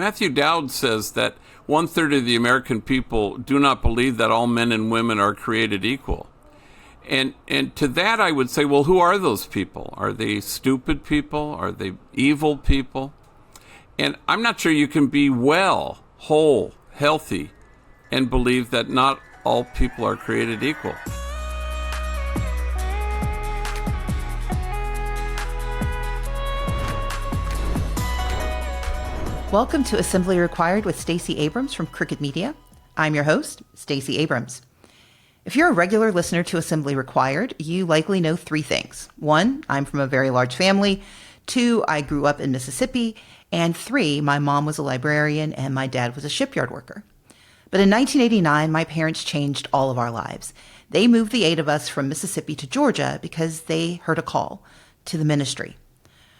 Matthew Dowd says that 1/3 of the American people do not believe that all men and women are created equal. And to that I would say, well, who are those people? Are they stupid people? Are they evil people? And I'm not sure you can be well, whole, healthy, and believe that not all people are created equal. Welcome to Assembly Required with Stacey Abrams from Crooked Media. I'm your host, Stacey Abrams. If you're a regular listener to Assembly Required, you likely know three things. 1, I'm from a very large family. 2, I grew up in Mississippi. And 3, my mom was a librarian and my dad was a shipyard worker. But in 1989, my parents changed all of our lives. They moved the 8 of us from Mississippi to Georgia because they heard a call to the ministry.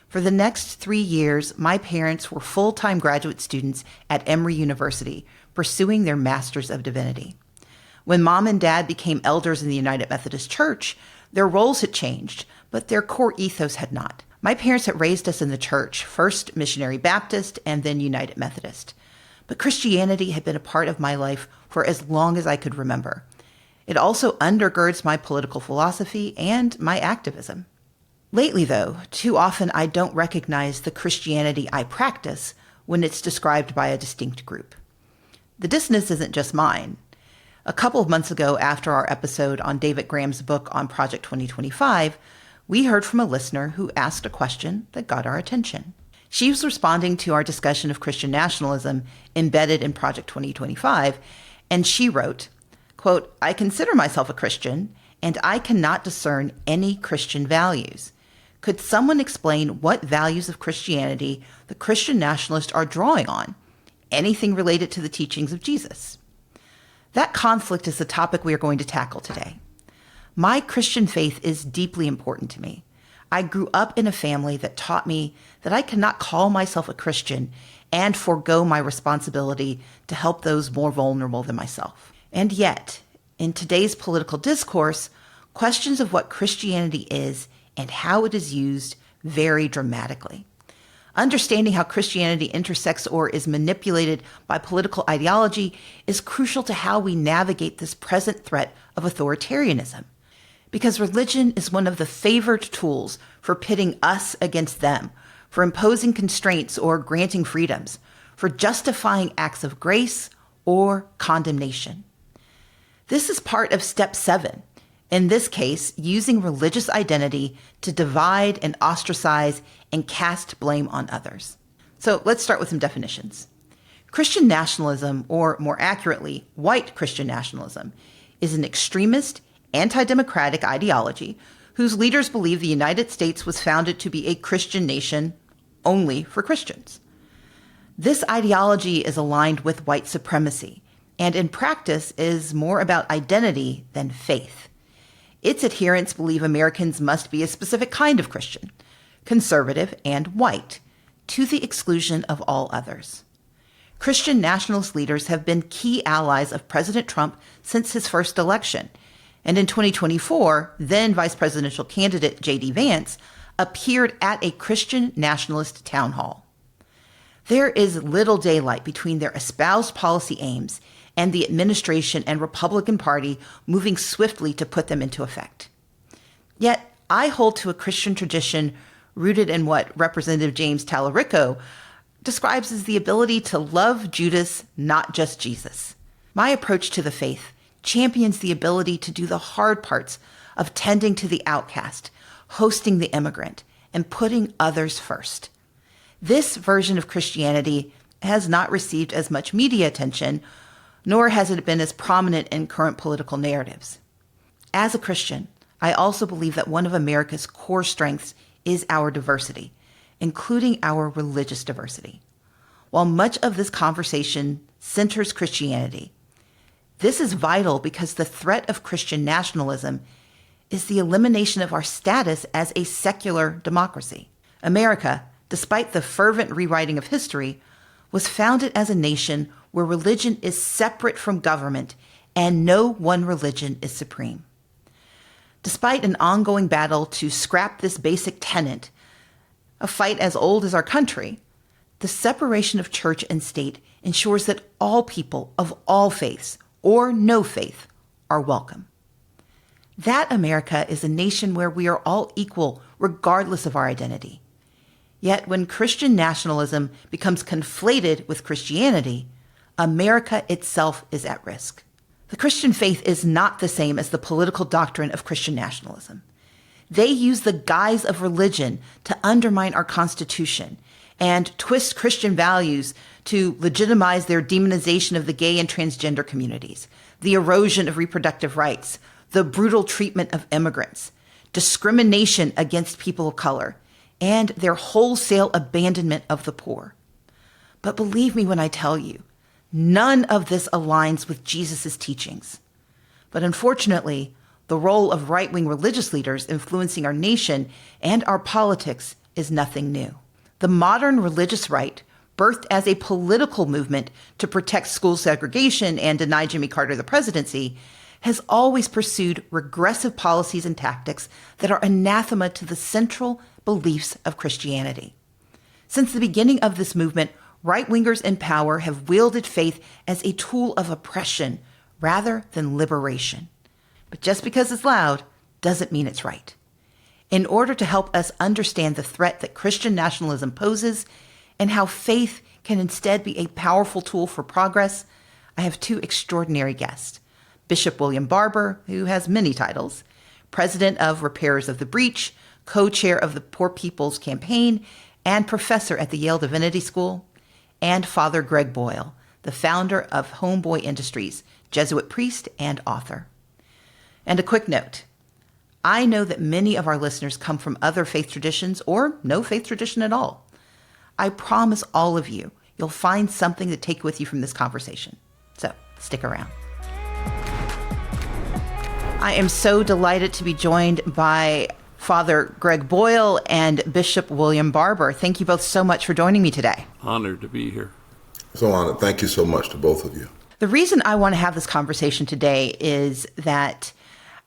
For the next 3 years, my parents were full-time graduate students at Emory University, pursuing their Masters of Divinity. When Mom and Dad became elders in the United Methodist Church, their roles had changed, but their core ethos had not. My parents had raised us in the church, first Missionary Baptist and then United Methodist. But Christianity had been a part of my life for as long as I could remember. It also undergirds my political philosophy and my activism. Lately, though, too often I don't recognize the Christianity I practice when it's described by a distinct group. The dissonance isn't just mine. A couple of months ago, after our episode on David Graham's book on Project 2025, we heard from a listener who asked a question that got our attention. She was responding to our discussion of Christian nationalism embedded in Project 2025, and she wrote, quote, "I consider myself a Christian, and I cannot discern any Christian values. Could someone explain what values of Christianity the Christian nationalists are drawing on? Anything related to the teachings of Jesus?" That conflict is the topic we are going to tackle today. My Christian faith is deeply important to me. I grew up in a family that taught me that I cannot call myself a Christian and forego my responsibility to help those more vulnerable than myself. And yet, in today's political discourse, questions of what Christianity is and how it is used vary dramatically. Understanding how Christianity intersects or is manipulated by political ideology is crucial to how we navigate this present threat of authoritarianism. Because religion is one of the favored tools for pitting us against them, for imposing constraints or granting freedoms, for justifying acts of grace or condemnation. This is part of step 7. In this case, using religious identity to divide and ostracize and cast blame on others. So let's start with some definitions. Christian nationalism, or more accurately, white Christian nationalism, is an extremist, anti-democratic ideology whose leaders believe the United States was founded to be a Christian nation only for Christians. This ideology is aligned with white supremacy, and in practice is more about identity than faith. Its adherents believe Americans must be a specific kind of Christian, conservative and white, to the exclusion of all others. Christian nationalist leaders have been key allies of President Trump since his first election, and in 2024, then vice presidential candidate J.D. Vance appeared at a Christian nationalist town hall. There is little daylight between their espoused policy aims and the administration and Republican Party moving swiftly to put them into effect. Yet, I hold to a Christian tradition rooted in what Representative James Talarico describes as the ability to love Judas, not just Jesus. My approach to the faith champions the ability to do the hard parts of tending to the outcast, hosting the immigrant, and putting others first. This version of Christianity has not received as much media attention, nor has it been as prominent in current political narratives. As a Christian, I also believe that one of America's core strengths is our diversity, including our religious diversity. While much of this conversation centers Christianity, this is vital because the threat of Christian nationalism is the elimination of our status as a secular democracy. America, despite the fervent rewriting of history, was founded as a nation where religion is separate from government and no one religion is supreme. Despite an ongoing battle to scrap this basic tenet, a fight as old as our country, the separation of church and state ensures that all people of all faiths or no faith are welcome. That America is a nation where we are all equal regardless of our identity. Yet when Christian nationalism becomes conflated with Christianity, America itself is at risk. The Christian faith is not the same as the political doctrine of Christian nationalism. They use the guise of religion to undermine our Constitution and twist Christian values to legitimize their demonization of the gay and transgender communities, the erosion of reproductive rights, the brutal treatment of immigrants, discrimination against people of color, and their wholesale abandonment of the poor. But believe me when I tell you, none of this aligns with Jesus' teachings. But unfortunately, the role of right-wing religious leaders influencing our nation and our politics is nothing new. The modern religious right, birthed as a political movement to protect school segregation and deny Jimmy Carter the presidency, has always pursued regressive policies and tactics that are anathema to the central beliefs of Christianity. Since the beginning of this movement, right-wingers in power have wielded faith as a tool of oppression rather than liberation. But just because it's loud doesn't mean it's right. In order to help us understand the threat that Christian nationalism poses and how faith can instead be a powerful tool for progress, I have two extraordinary guests. Bishop William Barber, who has many titles, president of Repairers of the Breach, co-chair of the Poor People's Campaign, and professor at the Yale Divinity School, and Father Greg Boyle, the founder of Homeboy Industries, Jesuit priest and author. And a quick note. I know that many of our listeners come from other faith traditions or no faith tradition at all. I promise all of you, you'll find something to take with you from this conversation. So stick around. I am so delighted to be joined by Father Greg Boyle and Bishop William Barber. Thank you both so much for joining me today. Honored to be here. So honored. Thank you so much to both of you. The reason I want to have this conversation today is that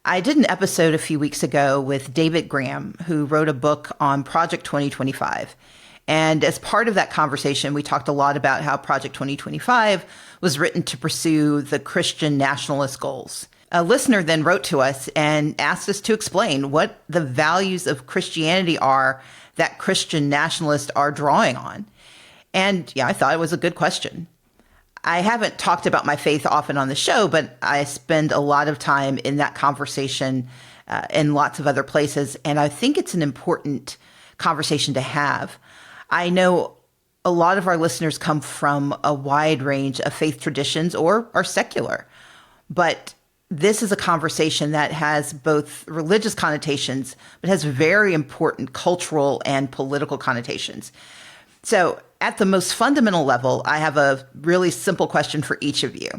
I did an episode a few weeks ago with David Graham, who wrote a book on Project 2025. And as part of that conversation, we talked a lot about how Project 2025 was written to pursue the Christian nationalist goals. A listener then wrote to us and asked us to explain what the values of Christianity are that Christian nationalists are drawing on. And yeah, I thought it was a good question. I haven't talked about my faith often on the show, but I spend a lot of time in that conversation in lots of other places. And I think it's an important conversation to have. I know a lot of our listeners come from a wide range of faith traditions or are secular, but this is a conversation that has both religious connotations, but has very important cultural and political connotations. So at the most fundamental level, I have a really simple question for each of you.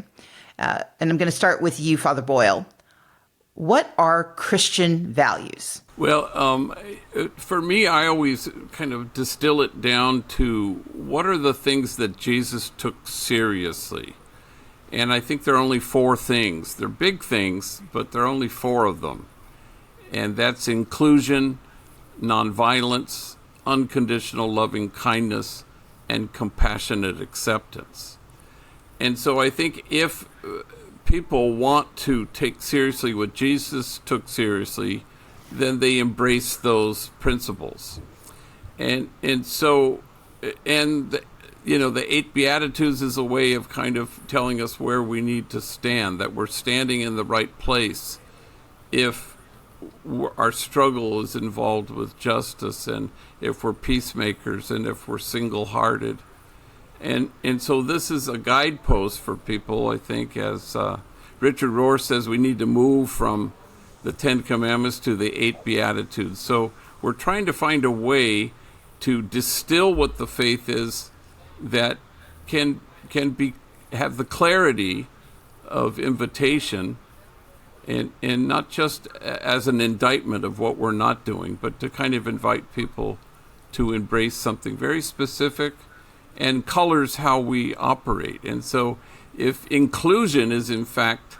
And I'm going to start with you, Father Boyle. What are Christian values? Well, for me, I always kind of distill it down to what are the things that Jesus took seriously? And I think there are only four things. They're big things, but there are only four of them. And that's inclusion, nonviolence, unconditional loving kindness, and compassionate acceptance. And so I think if people want to take seriously what Jesus took seriously, then they embrace those principles. And so the 8 Beatitudes is a way of kind of telling us where we need to stand, that we're standing in the right place if our struggle is involved with justice, and if we're peacemakers, and if we're single-hearted. And so this is a guidepost for people, I think, as Richard Rohr says, we need to move from the 10 Commandments to the 8 Beatitudes. So we're trying to find a way to distill what the faith is that can have the clarity of invitation, and not just as an indictment of what we're not doing, but to kind of invite people to embrace something very specific and colors how we operate. And so if inclusion is in fact,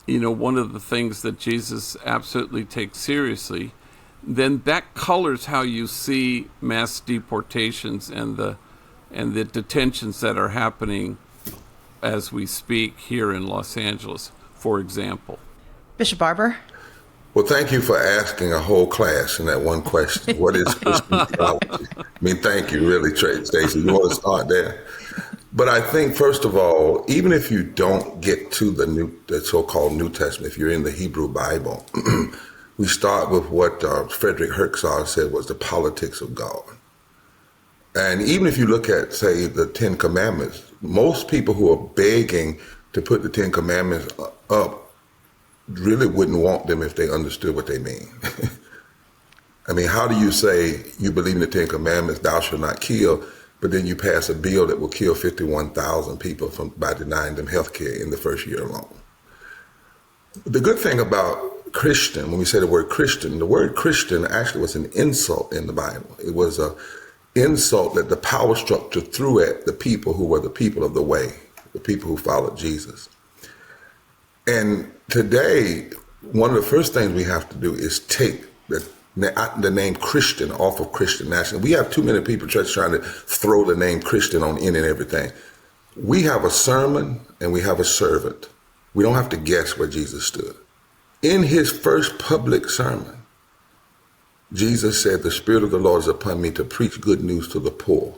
one of the things that Jesus absolutely takes seriously, then that colors how you see mass deportations and the and the detentions that are happening as we speak here in Los Angeles, for example. Bishop Barber? Well, thank you for asking a whole class in that one question. What is Christian theology? I mean, thank you, really, Stacey. You want to start there? But I think, first of all, even if you don't get to the so-called New Testament, if you're in the Hebrew Bible, we start with what Frederick Herzog said was the politics of God. And even if you look at, say, the Ten Commandments, most people who are begging to put the Ten Commandments up really wouldn't want them if they understood what they mean. I mean, how do you say you believe in the Ten Commandments, thou shalt not kill, but then you pass a bill that will kill 51,000 people by denying them health care in the first year alone? The good thing about Christian, when we say the word Christian actually was an insult in the Bible. It was an insult that the power structure threw at the people who were the people of the way, the people who followed Jesus. And today, one of the first things we have to do is take the name Christian off of Christian nationalism. We have too many people just trying to throw the name Christian on in and everything. We have a sermon and we have a servant. We don't have to guess where Jesus stood. In his first public sermon, Jesus said, "The Spirit of the Lord is upon me to preach good news to the poor."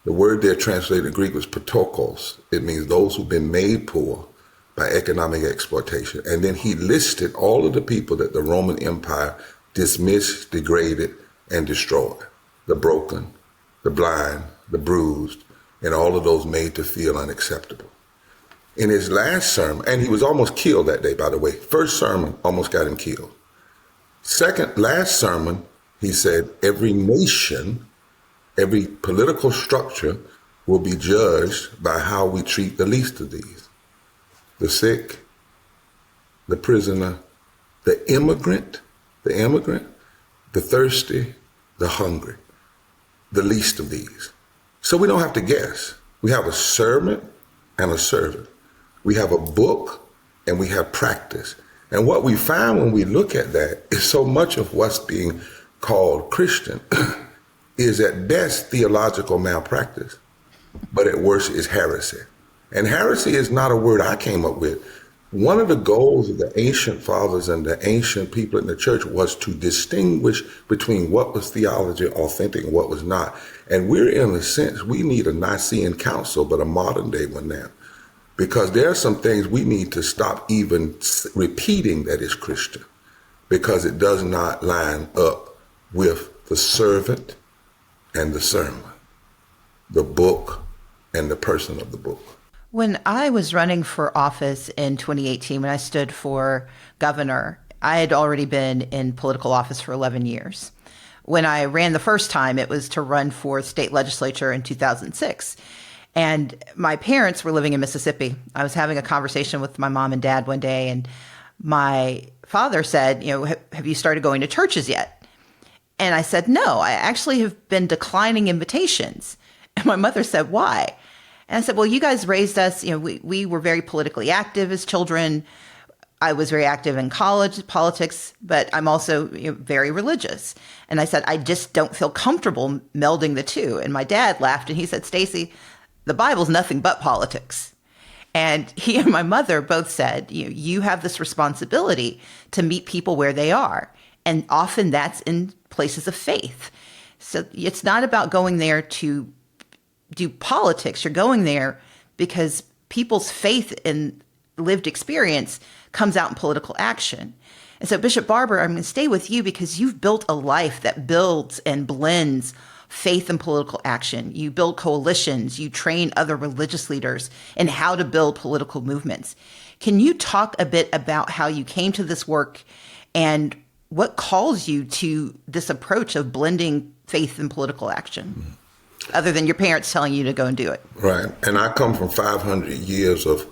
The word there translated in Greek was patokos. It means those who've been made poor by economic exploitation. And then he listed all of the people that the Roman Empire dismissed, degraded, and destroyed. The broken, the blind, the bruised, and all of those made to feel unacceptable. In his last sermon, and he was almost killed that day, by the way. First sermon almost got him killed. Last sermon, he said, every nation, every political structure will be judged by how we treat the least of these. The sick, the prisoner, the immigrant, the thirsty, the hungry, the least of these. So we don't have to guess. We have a servant and a servant. We have a book and we have practice. And what we find when we look at that is so much of what's being called Christian is at best theological malpractice, but at worst is heresy. And heresy is not a word I came up with. One of the goals of the ancient fathers and the ancient people in the church was to distinguish between what was theology authentic and what was not. And we're, in a sense, we need a Nicene Council, but a modern day one now. Because there are some things we need to stop even repeating that is Christian, because it does not line up with the servant and the sermon, the book and the person of the book. When I was running for office in 2018, when I stood for governor, I had already been in political office for 11 years. When I ran the first time, it was to run for state legislature in 2006. And my parents were living in Mississippi. I was having a conversation with my mom and dad one day, and my father said, have you started going to churches yet? And I said, no, I actually have been declining invitations. And my mother said, why? And I said, well, you guys raised us, we were very politically active as children. I was very active in college politics, but I'm also very religious. And I said, I just don't feel comfortable melding the two. And my dad laughed and he said, Stacey, the Bible's nothing but politics. And he and my mother both said, you have this responsibility to meet people where they are. And often that's in places of faith. So it's not about going there to do politics. You're going there because people's faith and lived experience comes out in political action. And so, Bishop Barber, I'm going to stay with you because you've built a life that builds and blends faith and political action. You build coalitions, you train other religious leaders in how to build political movements. Can you talk a bit about how you came to this work and what calls you to this approach of blending faith and political action, other than your parents telling you to go and do it? Right. And I come from 500 years of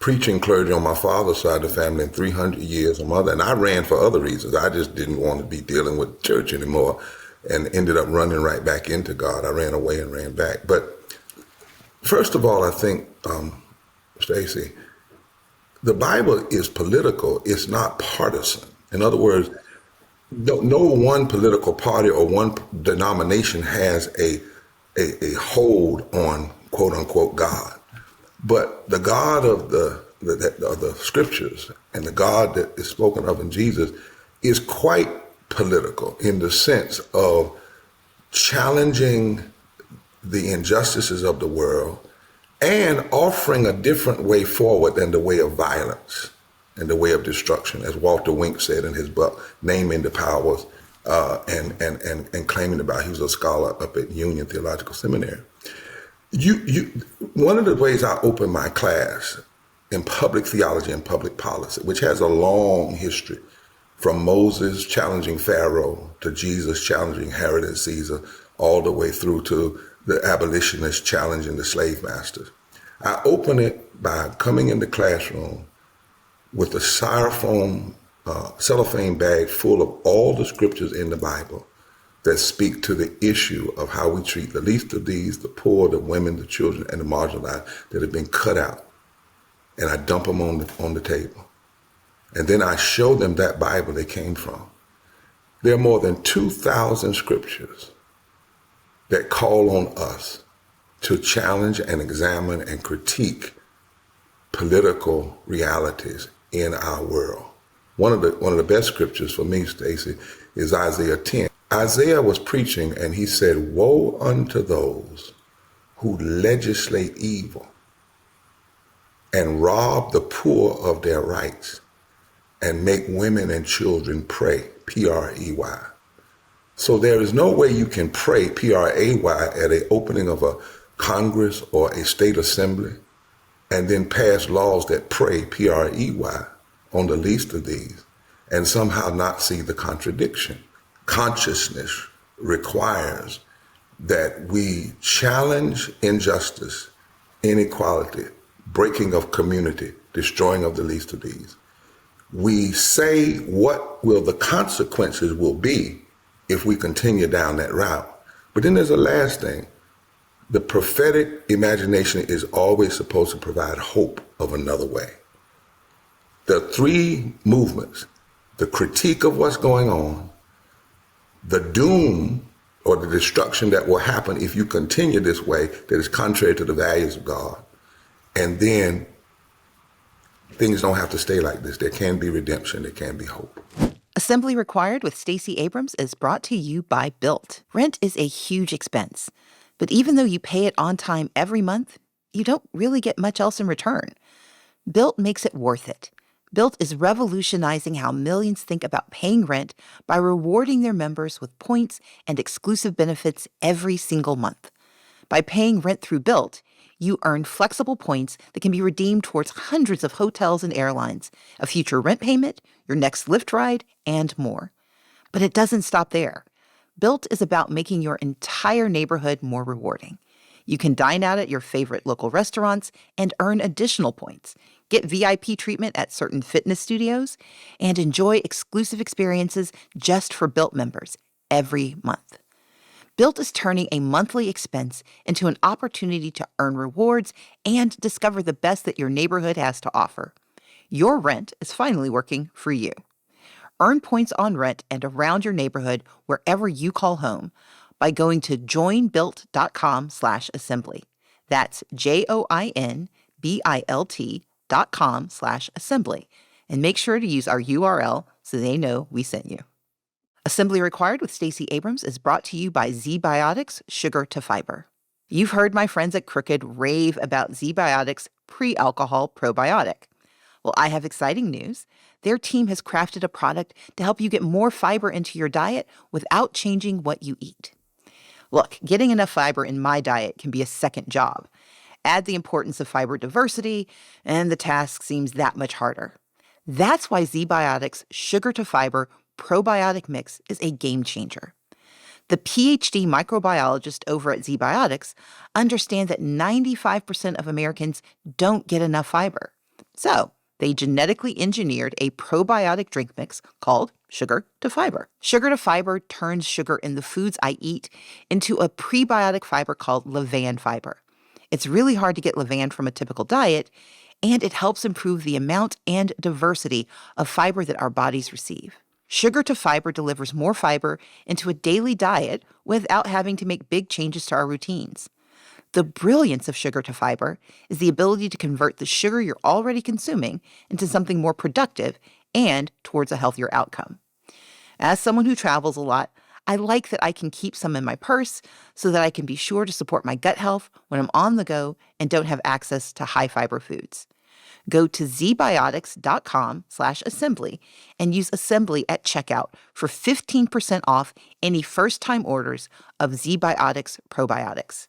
preaching clergy on my father's side of the family and 300 years on my mother. And I ran for other reasons. I just didn't want to be dealing with church anymore and ended up running right back into God. I ran away and ran back. But first of all, I think, Stacey, the Bible is political. It's not partisan. In other words, no one political party or one denomination has a a hold on quote unquote God. But the God of the scriptures and the God that is spoken of in Jesus is quite political in the sense of challenging the injustices of the world and offering a different way forward than the way of violence and the way of destruction, as Walter Wink said in his book, Naming the Powers, and claiming about he was a scholar up at Union Theological Seminary. One of the ways I open my class in public theology and public policy, which has a long history, from Moses challenging Pharaoh to Jesus challenging Herod and Caesar, all the way through to the abolitionists challenging the slave masters. I open it by coming in the classroom with a styrofoam cellophane bag full of all the scriptures in the Bible that speak to the issue of how we treat the least of these, the poor, the women, the children, and the marginalized that have been cut out. And I dump them on the table. And then I show them that Bible they came from. There are more than 2,000 scriptures that call on us to challenge and examine and critique political realities in our world. One of the best scriptures for me, Stacey, is Isaiah 10. Isaiah was preaching and he said, "Woe unto those who legislate evil and rob the poor of their rights and make women and children pray," P-R-E-Y. So there is no way you can pray, P-R-A-Y, at an opening of a Congress or a state assembly and then pass laws that pray, P-R-E-Y, on the least of these and somehow not see the contradiction. Consciousness requires that we challenge injustice, inequality, breaking of community, destroying of the least of these. We say what will the consequences will be if we continue down that route. But then there's a last thing. The prophetic imagination is always supposed to provide hope of another way. There are three movements: the critique of what's going on, the doom or the destruction that will happen if you continue this way that is contrary to the values of God, and then things don't have to stay like this. There can be redemption. There can be hope. Assembly Required with Stacey Abrams is brought to you by Built. Rent is a huge expense, but even though you pay it on time every month, you don't really get much else in return. Built makes it worth it. Built is revolutionizing how millions think about paying rent by rewarding their members with points and exclusive benefits every single month. By paying rent through Built, you earn flexible points that can be redeemed towards hundreds of hotels and airlines, a future rent payment, your next Lyft ride, and more. But it doesn't stop there. Built is about making your entire neighborhood more rewarding. You can dine out at your favorite local restaurants and earn additional points, get VIP treatment at certain fitness studios, and enjoy exclusive experiences just for Built members every month. Built is turning a monthly expense into an opportunity to earn rewards and discover the best that your neighborhood has to offer. Your rent is finally working for you. Earn points on rent and around your neighborhood wherever you call home by going to joinbuilt.com/assembly. That's JOINBILT.com/assembly. And make sure to use our URL so they know we sent you. Assembly Required with Stacey Abrams is brought to you by ZBiotics Sugar to Fiber. You've heard my friends at Crooked rave about ZBiotics pre-alcohol probiotic. Well, I have exciting news. Their team has crafted a product to help you get more fiber into your diet without changing what you eat. Look, getting enough fiber in my diet can be a second job. Add the importance of fiber diversity, and the task seems that much harder. That's why ZBiotics Sugar to Fiber probiotic mix is a game changer. The PhD microbiologist over at ZBiotics understand that 95% of Americans don't get enough fiber. So they genetically engineered a probiotic drink mix called Sugar to Fiber. Sugar to Fiber turns sugar in the foods I eat into a prebiotic fiber called levain fiber. It's really hard to get levain from a typical diet, and it helps improve the amount and diversity of fiber that our bodies receive. Sugar to Fiber delivers more fiber into a daily diet without having to make big changes to our routines. The brilliance of Sugar to Fiber is the ability to convert the sugar you're already consuming into something more productive and towards a healthier outcome. As someone who travels a lot, I like that I can keep some in my purse so that I can be sure to support my gut health when I'm on the go and don't have access to high-fiber foods. Go to zbiotics.com/assembly and use assembly at checkout for 15% off any first-time orders of ZBiotics probiotics.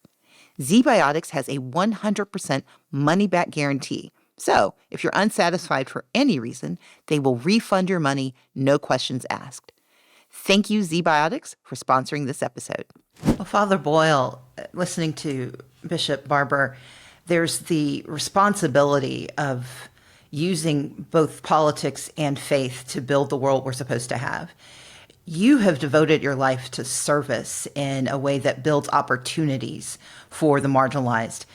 ZBiotics has a 100% money-back guarantee. So if you're unsatisfied for any reason, they will refund your money, no questions asked. Thank you, ZBiotics, for sponsoring this episode. Well, Father Boyle, listening to Bishop Barber, there's the responsibility of using both politics and faith to build the world we're supposed to have. You have devoted your life to service in a way that builds opportunities for the marginalized.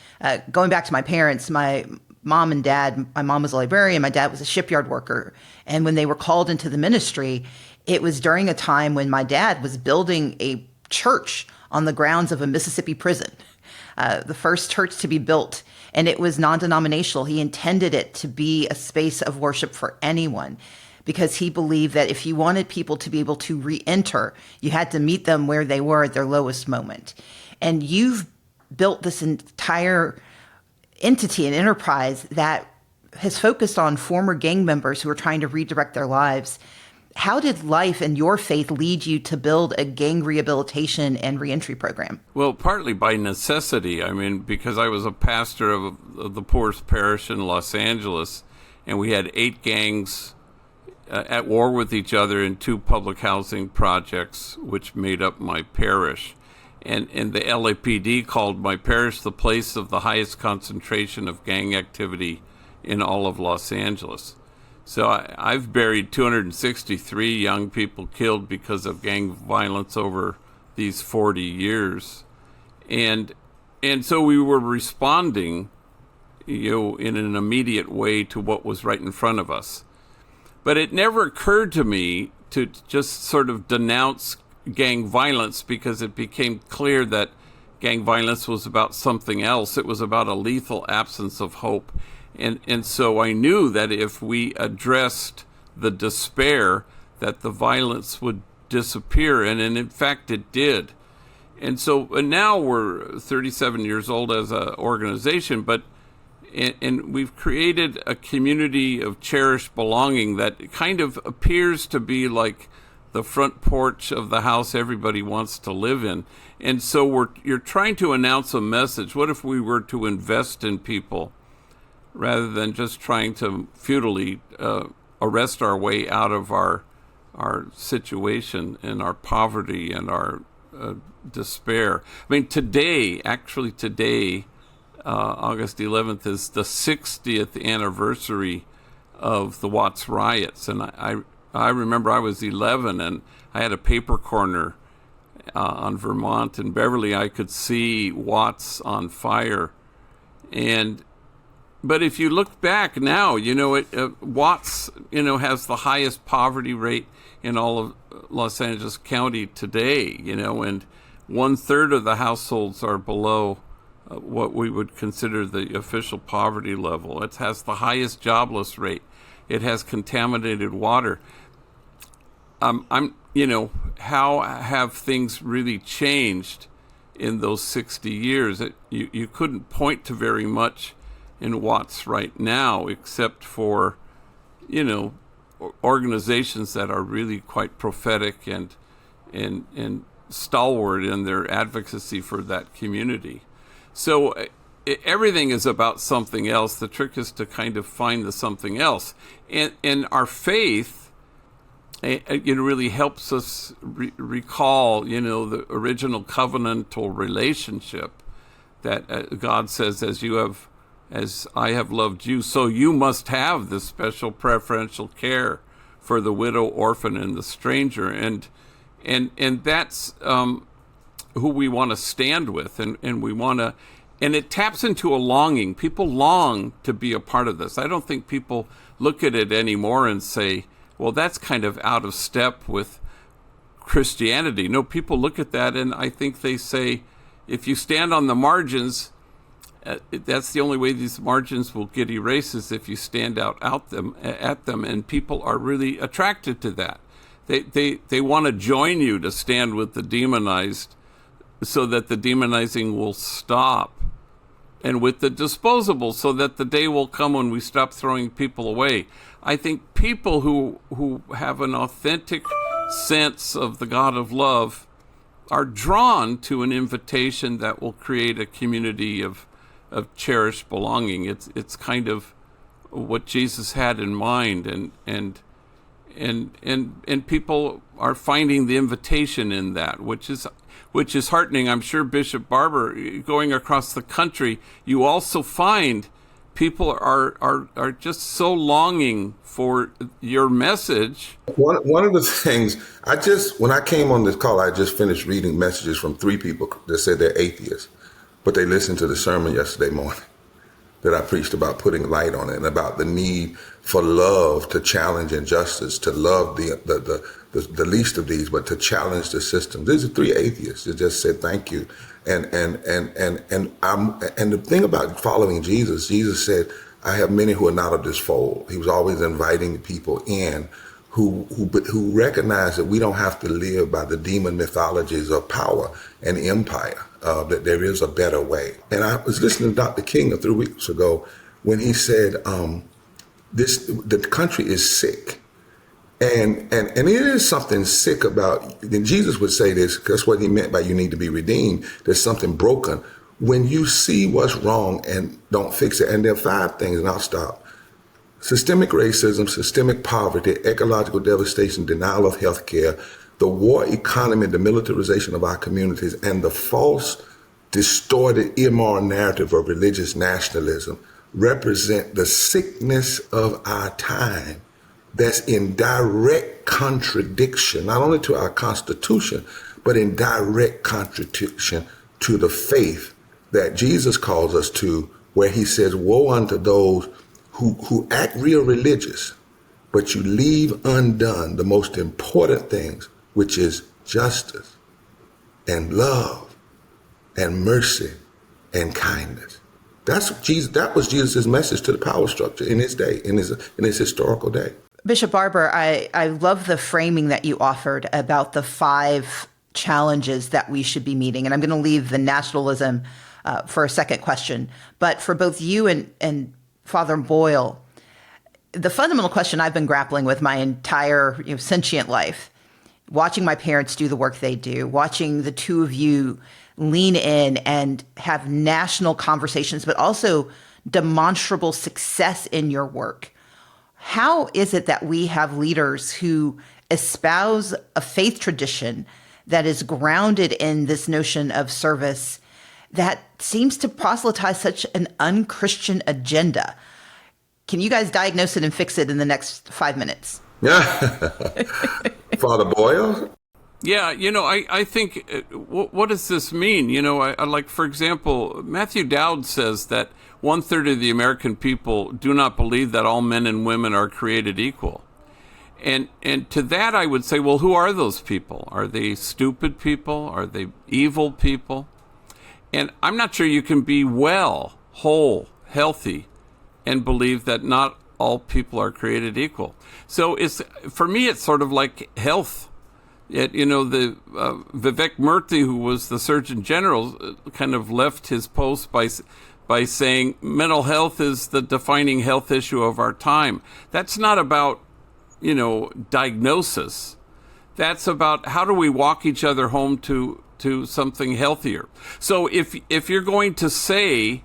Going back to my parents, my mom and dad, my mom was a librarian, my dad was a shipyard worker. And when they were called into the ministry, it was during a time when my dad was building a church on the grounds of a Mississippi prison. The first church to be built, and it was non-denominational. He intended it to be a space of worship for anyone because he believed that if you wanted people to be able to re-enter, you had to meet them where they were at their lowest moment. And you've built this entire entity and enterprise that has focused on former gang members who are trying to redirect their lives. How did life and your faith lead you to build a gang rehabilitation and reentry program? Well, partly by necessity. I mean, because I was a pastor of the poorest parish in Los Angeles, and we had 8 gangs at war with each other in 2 public housing projects, which made up my parish. And the LAPD called my parish the place of the highest concentration of gang activity in all of Los Angeles. So I've buried 263 young people killed because of gang violence over these 40 years. And so we were responding, in an immediate way to what was right in front of us. But it never occurred to me to just sort of denounce gang violence because it became clear that gang violence was about something else. It was about a lethal absence of hope. And so I knew that if we addressed the despair, that the violence would disappear. And in fact, it did. And so now we're 37 years old as an organization, and we've created a community of cherished belonging that kind of appears to be like the front porch of the house everybody wants to live in. And so you're trying to announce a message. What if we were to invest in people rather than just trying to futilely arrest our way out of our situation and our poverty and our despair? I mean, today, August 11th, is the 60th anniversary of the Watts riots. And I remember I was 11 and I had a paper corner on Vermont and Beverly. I could see Watts on fire. But if you look back now, Watts, has the highest poverty rate in all of Los Angeles County today, and 1/3 of the households are below what we would consider the official poverty level. It has the highest jobless rate. It has contaminated water. How have things really changed in those 60 years? You couldn't point to very much in Watts right now, except for, organizations that are really quite prophetic and stalwart in their advocacy for that community. So everything is about something else. The trick is to kind of find the something else. And our faith, really helps us recall, the original covenantal relationship that God says, as I have loved you, so you must have this special preferential care for the widow, orphan, and the stranger. And that's who we want to stand with, and we want to, and it taps into a longing. People long to be a part of this. I don't think people look at it anymore and say, well, that's kind of out of step with Christianity. No, people look at that and I think they say, if you stand on the margins, that's the only way these margins will get erased, is if you stand at them, and people are really attracted to that. They want to join you to stand with the demonized so that the demonizing will stop, and with the disposable so that the day will come when we stop throwing people away. I think people who have an authentic sense of the God of love are drawn to an invitation that will create a community of cherished belonging. It's kind of what Jesus had in mind, and people are finding the invitation in that, which is heartening. I'm sure Bishop Barber, going across the country, you also find people are just so longing for your message. One of the things when I came on this call, I just finished reading messages from 3 people that said they're atheists, but they listened to the sermon yesterday morning that I preached about putting light on it and about the need for love to challenge injustice, to love the least of these, but to challenge the system. These are 3 atheists that just said thank you. And the thing about following Jesus, Jesus said, I have many who are not of this fold. He was always inviting people in who recognize that we don't have to live by the demon mythologies of power and empire, that there is a better way. And I was listening to Dr. King a few weeks ago when he said, the country is sick. And it is something sick about, and Jesus would say this, that's what he meant by you need to be redeemed. There's something broken. When you see what's wrong and don't fix it, and there are 5 things, and I'll stop. Systemic racism, systemic poverty, ecological devastation, denial of health care, the war economy, the militarization of our communities, and the false, distorted, immoral narrative of religious nationalism represent the sickness of our time that's in direct contradiction, not only to our Constitution, but in direct contradiction to the faith that Jesus calls us to, where he says, woe unto those who act real religious, but you leave undone the most important things, which is justice and love and mercy and kindness. That was Jesus' message to the power structure in his day, in his historical day. Bishop Barber, I love the framing that you offered about the 5 challenges that we should be meeting. And I'm going to leave the nationalism for a second question. But for both you and Father Boyle, the fundamental question I've been grappling with my entire sentient life, watching my parents do the work they do, watching the 2 of you lean in and have national conversations, but also demonstrable success in your work. How is it that we have leaders who espouse a faith tradition that is grounded in this notion of service that seems to proselytize such an unchristian agenda? Can you guys diagnose it and fix it in the next 5 minutes? Yeah. Father Boyle? Yeah, I think, what does this mean? I like, for example, Matthew Dowd says that 1/3 of the American people do not believe that all men and women are created equal. And to that I would say, well, who are those people? Are they stupid people? Are they evil people? And I'm not sure you can be well, whole, healthy, and believe that not all people are created equal. So for me, it's sort of like health. The Vivek Murthy, who was the Surgeon General, kind of left his post by saying mental health is the defining health issue of our time. That's not about, diagnosis. That's about how do we walk each other home to something healthier. So if you're going to say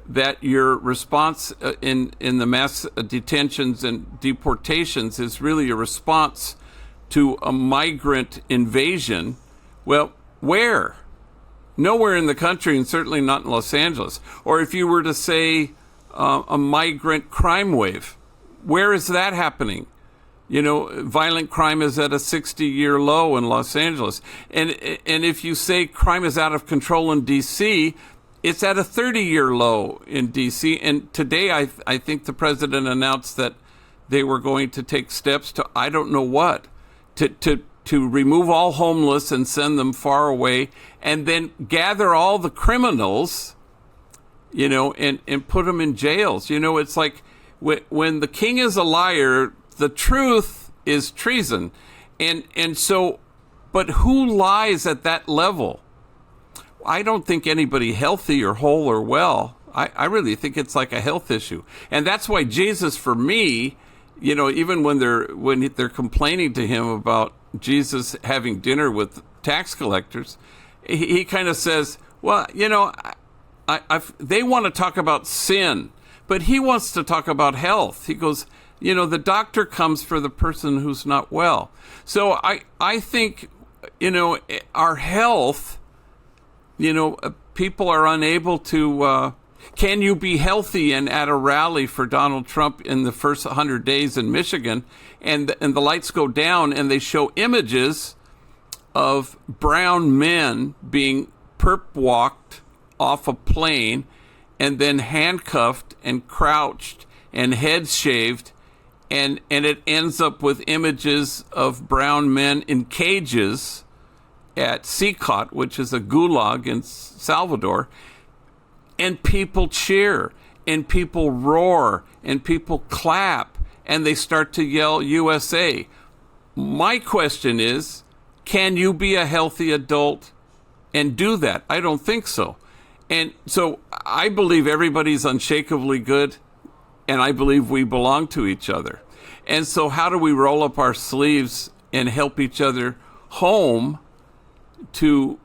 that your response in the mass detentions and deportations is really a response to a migrant invasion, well, where? Nowhere in the country, and certainly not in Los Angeles. Or if you were to say a migrant crime wave, where is that happening? Violent crime is at a 60-year low in Los Angeles. And if you say crime is out of control in D.C., it's at a 30-year low in D.C. And today I think the president announced that they were going to take steps to, I don't know what, to remove all homeless and send them far away, and then gather all the criminals, and put them in jails. It's like when the king is a liar, the truth is treason. And so, but who lies at that level? I don't think anybody healthy or whole or well. I really think it's like a health issue. And that's why Jesus, for me, even when they're complaining to him about Jesus having dinner with tax collectors, he kind of says, well, they want to talk about sin, but he wants to talk about health. He goes, the doctor comes for the person who's not well. So I think, our health, people are unable to, can you be healthy and at a rally for Donald Trump in the first 100 days in Michigan, and the lights go down and they show images of brown men being perp walked off a plane and then handcuffed and crouched and heads shaved, and it ends up with images of brown men in cages at Sikot, which is a gulag in Salvador, and people cheer and people roar and people clap and they start to yell USA. My question is, can you be a healthy adult and do that? I don't think so. And so I believe everybody's unshakably good, and I believe we belong to each other. And so how do we roll up our sleeves and help each other home to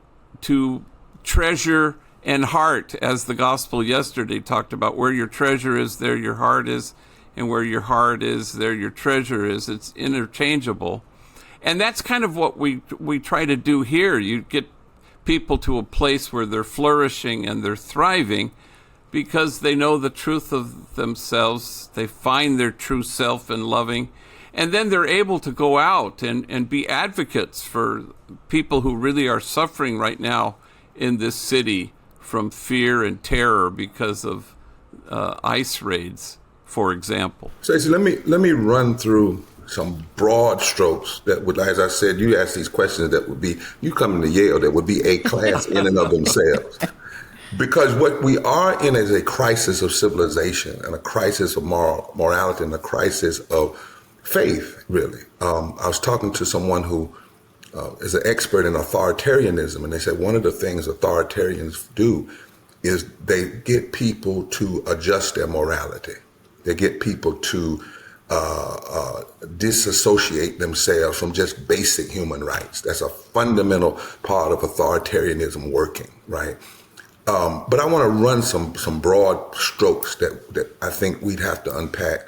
treasure and heart, as the gospel yesterday talked about? Where your treasure is, there your heart is, and where your heart is, there your treasure is. It's interchangeable. And that's kind of what we try to do here. You get people to a place where they're flourishing and they're thriving because they know the truth of themselves. They find their true self in loving. And then they're able to go out and be advocates for people who really are suffering right now in this city from fear and terror because of ICE raids, for example. Stacey, let me run through some broad strokes that would, as I said, you ask these questions that would be, you coming to Yale, that would be a class in and of themselves. Because what we are in is a crisis of civilization and a crisis of morality and a crisis of faith, really. I was talking to someone who is an expert in authoritarianism, and they said one of the things authoritarians do is they get people to adjust their morality. They get people to disassociate themselves from just basic human rights. That's a fundamental part of authoritarianism working, right? But I want to run some broad strokes that I think we'd have to unpack,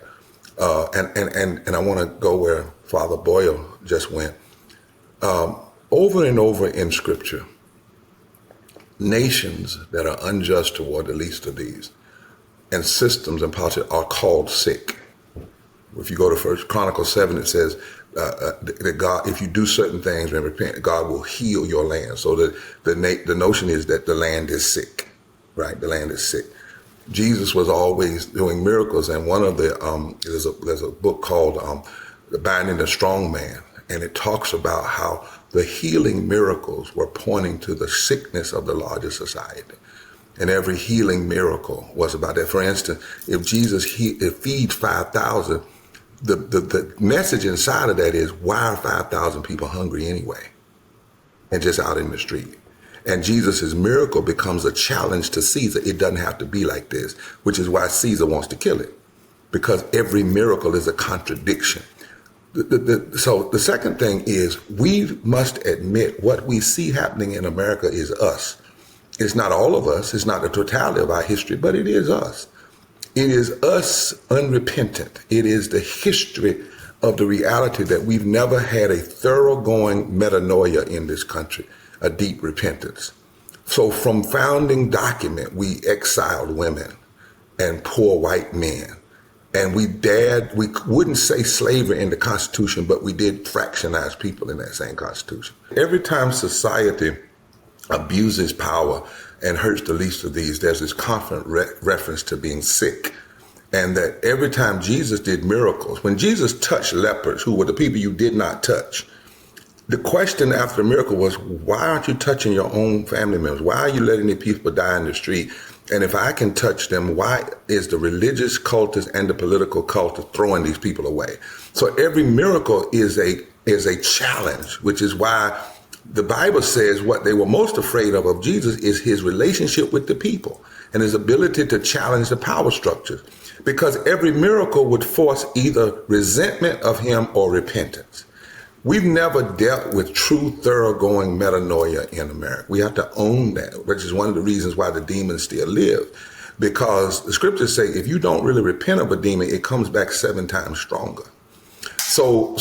and I want to go where Father Boyle just went. Over and over in Scripture, nations that are unjust toward the least of these, and systems and politics are called sick. If you go to 1 Chronicles 7, it says that God, if you do certain things and repent, God will heal your land. So the notion is that the land is sick, right? The land is sick. Jesus was always doing miracles, and one of the there's a book called The Binding the Strong Man, and it talks about how the healing miracles were pointing to the sickness of the larger society. And every healing miracle was about that. For instance, if Jesus feeds 5,000, the message inside of that is, why are 5,000 people hungry anyway? And just out in the street. And Jesus' miracle becomes a challenge to Caesar. It doesn't have to be like this, which is why Caesar wants to kill it, because every miracle is a contradiction. So the second thing is, we must admit what we see happening in America is us. It's not all of us. It's not the totality of our history, but it is us. It is us unrepentant. It is the history of the reality that we've never had a thoroughgoing metanoia in this country, a deep repentance. So from founding document, we exiled women and poor white men. And we wouldn't say slavery in the Constitution, but we did fractionize people in that same Constitution. Every time society abuses power and hurts the least of these, there's this constant reference to being sick. And that every time Jesus did miracles, when Jesus touched lepers, who were the people you did not touch, the question after the miracle was, why aren't you touching your own family members? Why are you letting these people die in the street? And if I can touch them, why is the religious cultist and the political cultist throwing these people away? So every miracle is a challenge, which is why the Bible says what they were most afraid of Jesus is his relationship with the people and his ability to challenge the power structures. Because every miracle would force either resentment of him or repentance. We've never dealt with true thoroughgoing metanoia in America. We have to own that, which is one of the reasons why the demons still live. Because the scriptures say if you don't really repent of a demon, it comes back 7 times stronger. So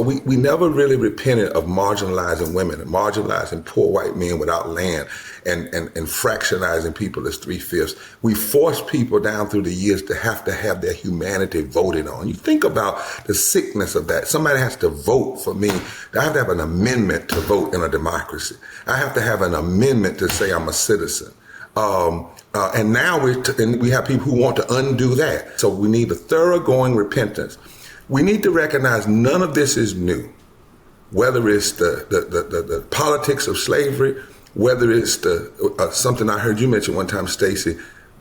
we never really repented of marginalizing women and marginalizing poor white men without land and fractionizing people as 3/5. We forced people down through the years to have their humanity voted on. You think about the sickness of that. Somebody has to vote for me. I have to have an amendment to vote in a democracy. I have to have an amendment to say I'm a citizen. And now we have people who want to undo that. So we need a thoroughgoing repentance. We need to recognize none of this is new, whether it's the politics of slavery, whether it's something I heard you mention one time, Stacey,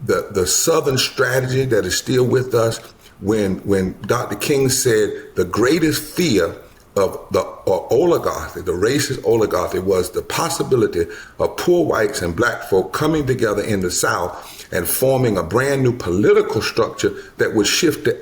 the Southern strategy that is still with us. When Dr. King said the greatest fear of the oligarchy, the racist oligarchy, was the possibility of poor whites and black folk coming together in the South and forming a brand new political structure that would shift the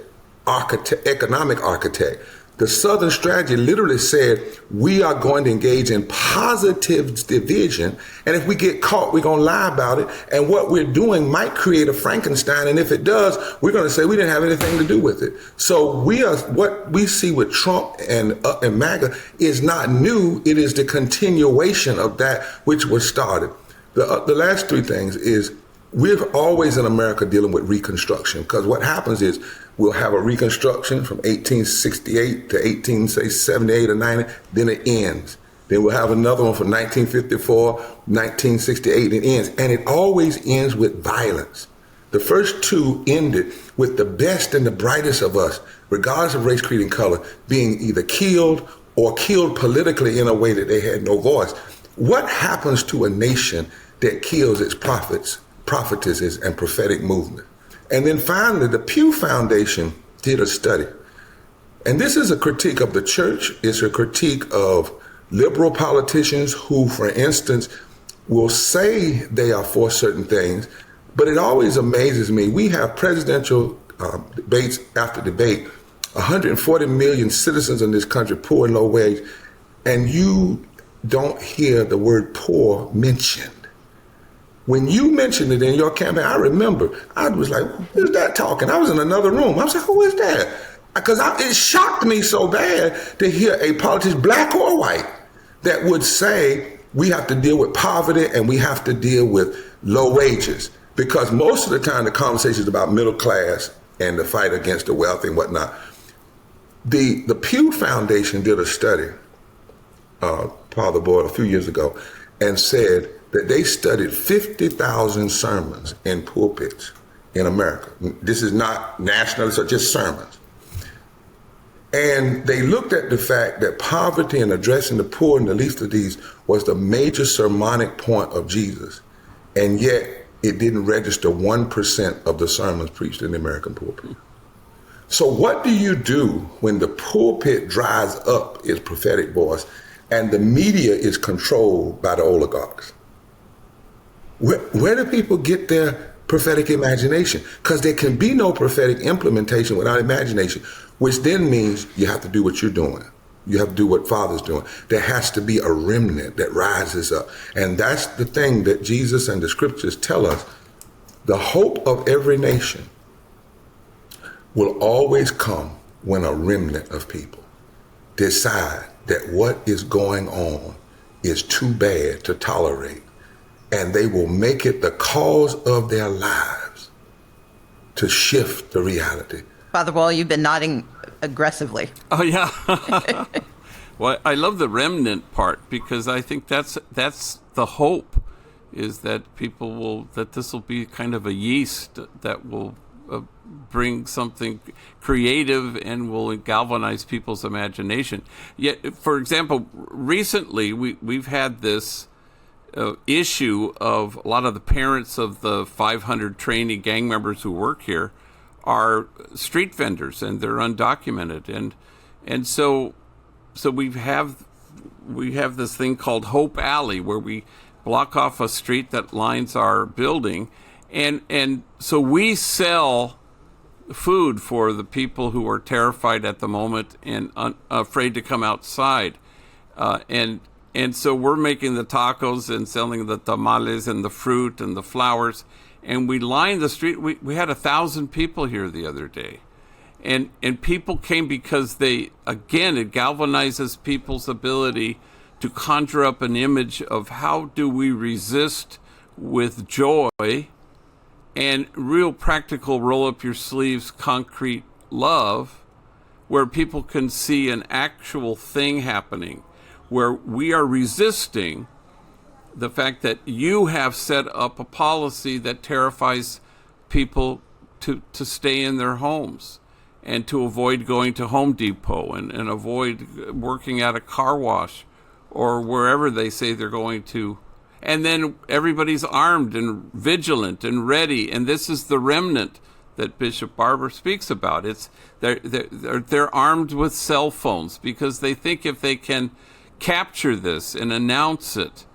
economic architect. The Southern strategy literally said, we are going to engage in positive division. And if we get caught, we're going to lie about it. And what we're doing might create a Frankenstein. And if it does, we're going to say we didn't have anything to do with it. So what we see with Trump and MAGA is not new. It is the continuation of that which was started. The last 3 things is we're always in America dealing with reconstruction, because what happens is we'll have a reconstruction from 1868 to 1878 or 90, then it ends. Then we'll have another one from 1954, 1968, it ends. And it always ends with violence. The first 2 ended with the best and the brightest of us, regardless of race, creed, and color, being either killed or killed politically in a way that they had no voice. What happens to a nation that kills its prophetesses and prophetic movement? And then finally, the Pew Foundation did a study. And this is a critique of the church. It's a critique of liberal politicians who, for instance, will say they are for certain things, but it always amazes me. We have presidential debates after debate, 140 million citizens in this country, poor and low wage, and you don't hear the word poor mentioned. When you mentioned it in your campaign, I remember, I was like, who is that talking? I was in another room. I was like, who is that? Because it shocked me so bad to hear a politician, black or white, that would say we have to deal with poverty and we have to deal with low wages. Because most of the time the conversation is about middle class and the fight against the wealthy and whatnot. The Pew Foundation did a study, Father Boyle, a few years ago, and said that they studied 50,000 sermons in pulpits in America. This is not nationalists, or just sermons. And they looked at the fact that poverty and addressing the poor and the least of these was the major sermonic point of Jesus. And yet it didn't register 1% of the sermons preached in the American pulpit. So what do you do when the pulpit dries up its prophetic voice and the media is controlled by the oligarchs? Where do people get their prophetic imagination? Because there can be no prophetic implementation without imagination, which then means you have to do what you're doing. You have to do what Father's doing. There has to be a remnant that rises up. And that's the thing that Jesus and the scriptures tell us. The hope of every nation will always come when a remnant of people decide that what is going on is too bad to tolerate. And they will make it the cause of their lives to shift the reality. Father Boyle, you've been nodding aggressively. Oh, yeah. Well, I love the remnant part, because I think that's the hope, is that that this will be kind of a yeast that will bring something creative and will galvanize people's imagination. Yet, for example, recently we've had this issue of a lot of the parents of the 500 trainee gang members who work here are street vendors, and they're undocumented, and so we have this thing called Hope Alley, where we block off a street that lines our building, and so we sell food for the people who are terrified at the moment and afraid to come outside, and so we're making the tacos and selling the tamales and the fruit and the flowers, and we line the street. We had 1,000 people here the other day, and people came because it galvanizes people's ability to conjure up an image of how do we resist with joy and real practical roll up your sleeves concrete love, where people can see an actual thing happening, where we are resisting the fact that you have set up a policy that terrifies people to stay in their homes and to avoid going to Home Depot and avoid working at a car wash or wherever they say they're going to. And then everybody's armed and vigilant and ready. And this is the remnant that Bishop Barber speaks about. They're armed with cell phones because they think if they can capture this and announce it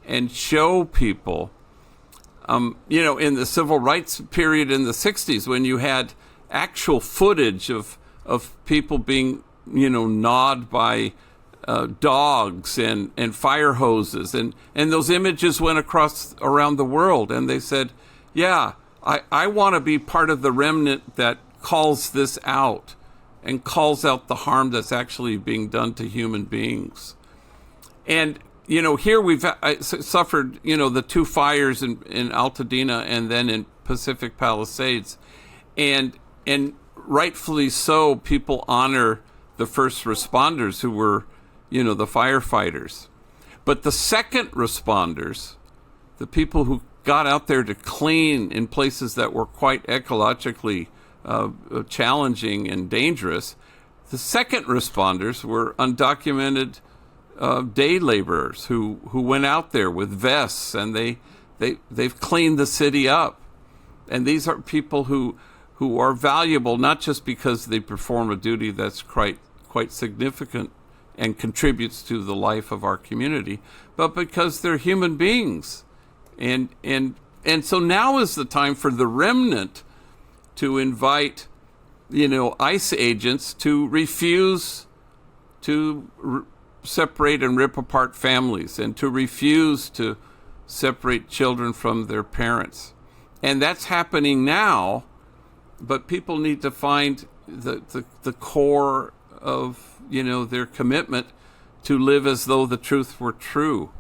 and show people, in the civil rights period in the 60s, when you had actual footage of people being, gnawed by dogs and fire hoses, and those images went around the world, and they said, yeah, I want to be part of the remnant that calls this out and calls out the harm that's actually being done to human beings. And here we've suffered the two fires in Altadena and then in Pacific Palisades, and rightfully so, people honor the first responders who were the firefighters. But the second responders, the people who got out there to clean in places that were quite ecologically challenging and dangerous, the second responders were undocumented day laborers who went out there with vests, and they've cleaned the city up. And these are people who are valuable not just because they perform a duty that's quite significant and contributes to the life of our community, but because they're human beings. And so now is the time for the remnant to invite, ICE agents to refuse to separate and rip apart families, and to refuse to separate children from their parents. And that's happening now, but people need to find the core of their commitment to live as though the truth were true,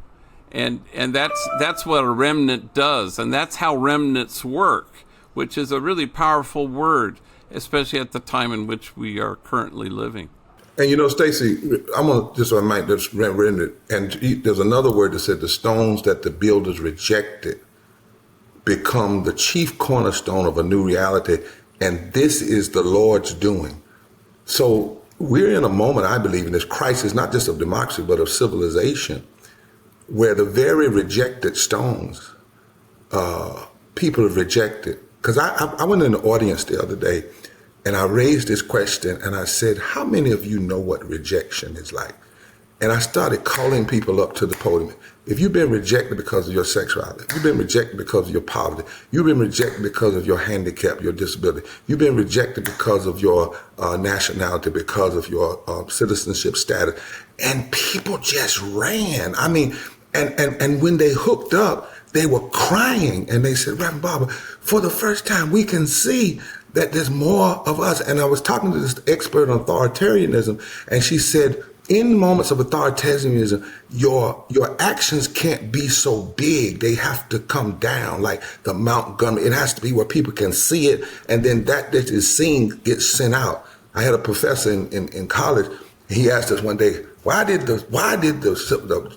and that's what a remnant does, and that's how remnants work, which is a really powerful word, especially at the time in which we are currently living. And Stacey, I'm gonna just render it. And there's another word that said the stones that the builders rejected become the chief cornerstone of a new reality, and this is the Lord's doing. So we're in a moment, I believe, in this crisis, not just of democracy, but of civilization, where the very rejected stones, people have rejected. Because I went in the audience the other day, and I raised this question, and I said, how many of you know what rejection is like? And I started calling people up to the podium. If you've been rejected because of your sexuality, you've been rejected because of your poverty, you've been rejected because of your handicap, your disability, you've been rejected because of your nationality, because of your citizenship status, and people just ran. I mean, and when they hooked up, they were crying, and they said, Reverend Barber, for the first time, we can see that there's more of us. And I was talking to this expert on authoritarianism, and she said, in moments of authoritarianism, your actions can't be so big. They have to come down like the Mount Montgomery. It has to be where people can see it, and then that is seen gets sent out. I had a professor in college, and he asked us one day, why did the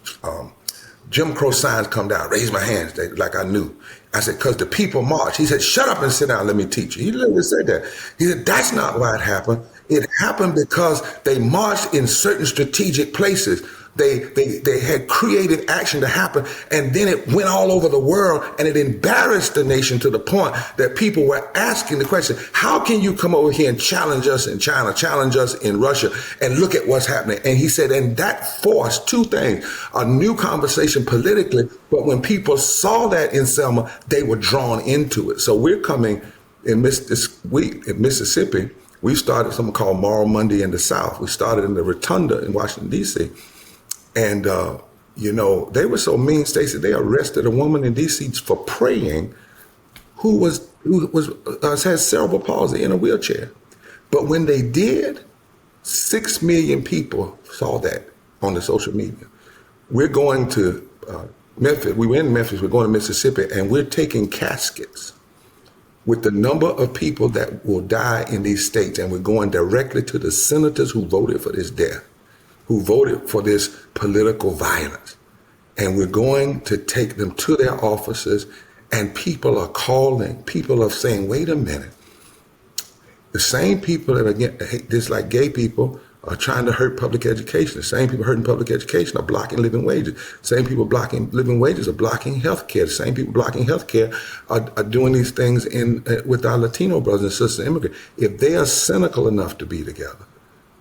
Jim Crow signs come down? Raise my hands, like I knew. I said, because the people marched. He said, shut up and sit down, let me teach you. He literally said that. He said, that's not why it happened. It happened because they marched in certain strategic places. They had created action to happen, and then it went all over the world, and it embarrassed the nation to the point that people were asking the question, how can you come over here and challenge us in China, challenge us in Russia, and look at what's happening? And he said, and that forced two things, a new conversation politically, but when people saw that in Selma, they were drawn into it. So we're coming this week in Mississippi. We started something called Moral Monday in the South. We started in the Rotunda in Washington, D.C., and, they were so mean, Stacey, they arrested a woman in D.C. for praying who has cerebral palsy in a wheelchair. But when they did, 6 million people saw that on the social media. We're going to Memphis. We were in Memphis. We're going to Mississippi, and we're taking caskets with the number of people that will die in these states, and we're going directly to the senators who voted for this death, who voted for this political violence. And we're going to take them to their offices, and people are calling, people are saying, wait a minute. The same people that are just like gay people are trying to hurt public education. The same people hurting public education are blocking living wages. The same people blocking living wages are blocking healthcare. The same people blocking healthcare are doing these things with our Latino brothers and sisters and immigrants. If they are cynical enough to be together,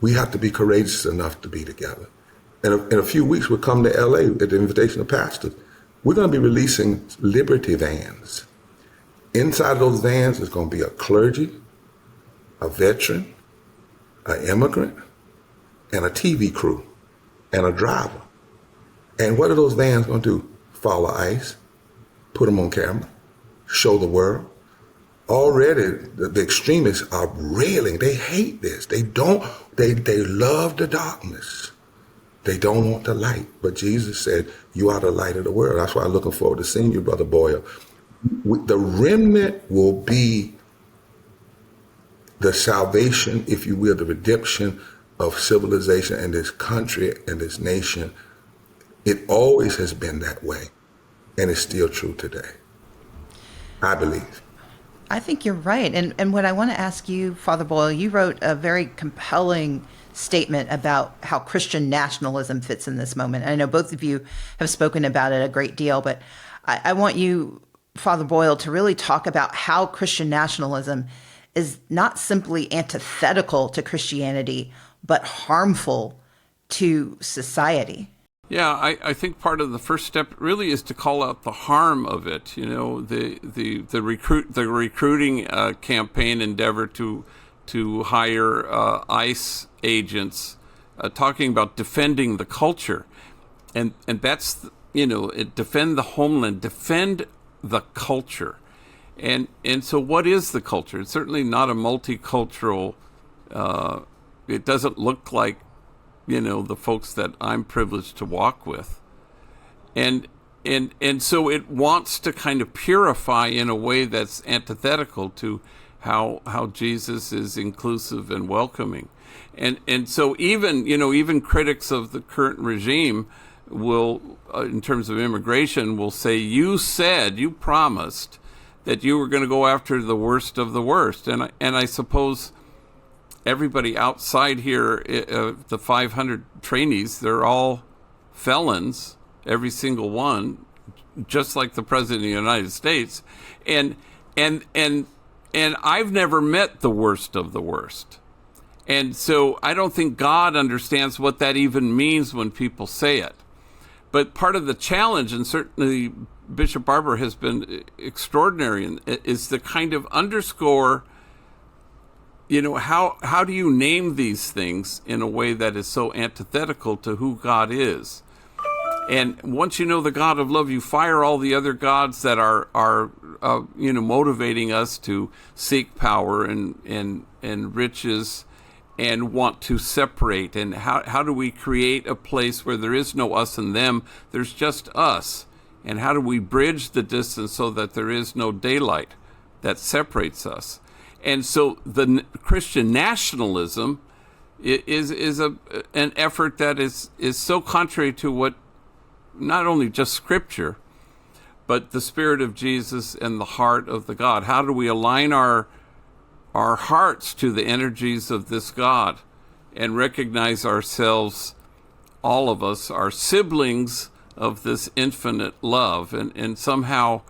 we have to be courageous enough to be together. And in a few weeks, we'll come to LA at the invitation of pastors. We're going to be releasing Liberty vans. Inside those vans is going to be a clergy, a veteran, an immigrant, and a TV crew, and a driver. And what are those vans going to do? Follow ICE, put them on camera, show the world. Already, the extremists are railing. They hate this. They love the darkness. They don't want the light. But Jesus said, you are the light of the world. That's why I'm looking forward to seeing you, Brother Boyle. The remnant will be the salvation, if you will, the redemption of civilization and this country and this nation. It always has been that way, and it's still true today, I believe. I think you're right. And what I want to ask you, Father Boyle, you wrote a very compelling statement about how Christian nationalism fits in this moment. I know both of you have spoken about it a great deal, but I want you, Father Boyle, to really talk about how Christian nationalism is not simply antithetical to Christianity, but harmful to society. Yeah, I think part of the first step really is to call out the harm of it. The recruiting campaign endeavor to hire ICE agents, talking about defending the culture, and that's defend the homeland, defend the culture, and so what is the culture? It's certainly not a multicultural. It doesn't look like the folks that I'm privileged to walk with. And so it wants to kind of purify in a way that's antithetical to how Jesus is inclusive and welcoming. And so even critics of the current regime will, in terms of immigration, will say, you promised that you were going to go after the worst of the worst. And I suppose everybody outside here, the 500 trainees, they're all felons, every single one, just like the President of the United States. And I've never met the worst of the worst. And so I don't think God understands what that even means when people say it. But part of the challenge, and certainly Bishop Barber has been extraordinary, is to kind of underscore how do you name these things in a way that is so antithetical to who God is? And once you know the God of love, you fire all the other gods that are motivating us to seek power and riches and want to separate. And how do we create a place where there is no us and them? There's just us. And how do we bridge the distance so that there is no daylight that separates us? And so the Christian nationalism is an effort that is so contrary to what, not only just Scripture, but the Spirit of Jesus and the heart of the God. How do we align our hearts to the energies of this God and recognize ourselves, all of us, are siblings of this infinite love, and somehow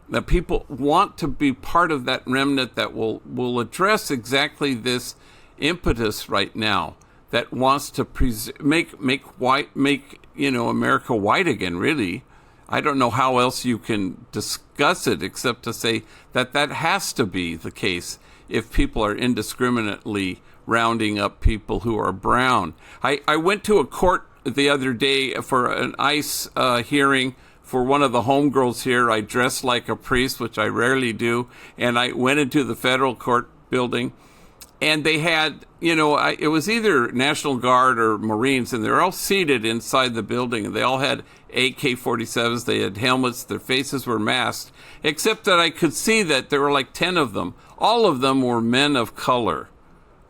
that people want to be part of that remnant that will address exactly this impetus right now that wants to make America white again, really. I don't know how else you can discuss it except to say that has to be the case if people are indiscriminately rounding up people who are brown. I went to a court the other day for an ICE hearing for one of the homegirls here. I dressed like a priest, which I rarely do, and I went into the federal court building, and they had, it was either National Guard or Marines, and they're all seated inside the building, and they all had AK-47s, they had helmets, their faces were masked, except that I could see that there were like 10 of them. All of them were men of color.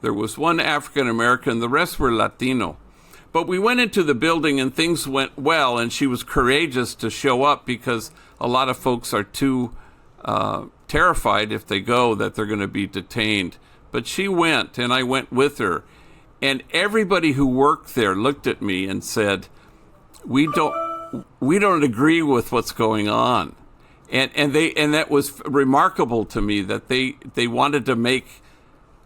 There was one African American, the rest were Latino. But we went into the building and things went well, and she was courageous to show up because a lot of folks are too terrified if they go that they're going to be detained. But she went, and I went with her. And everybody who worked there looked at me and said, we don't agree with what's going on. And that was remarkable to me that they wanted to make,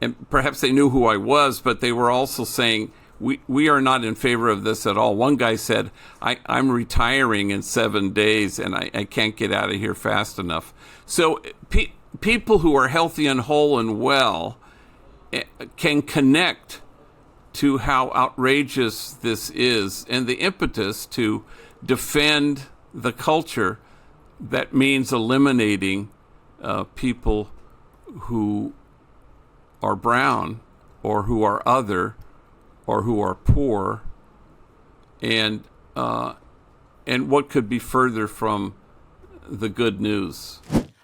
and perhaps they knew who I was, but they were also saying, we are not in favor of this at all. One guy said, I'm retiring in 7 days and I can't get out of here fast enough. So people who are healthy and whole and well can connect to how outrageous this is and the impetus to defend the culture that means eliminating people who are brown or who are other or who are poor, and what could be further from the good news.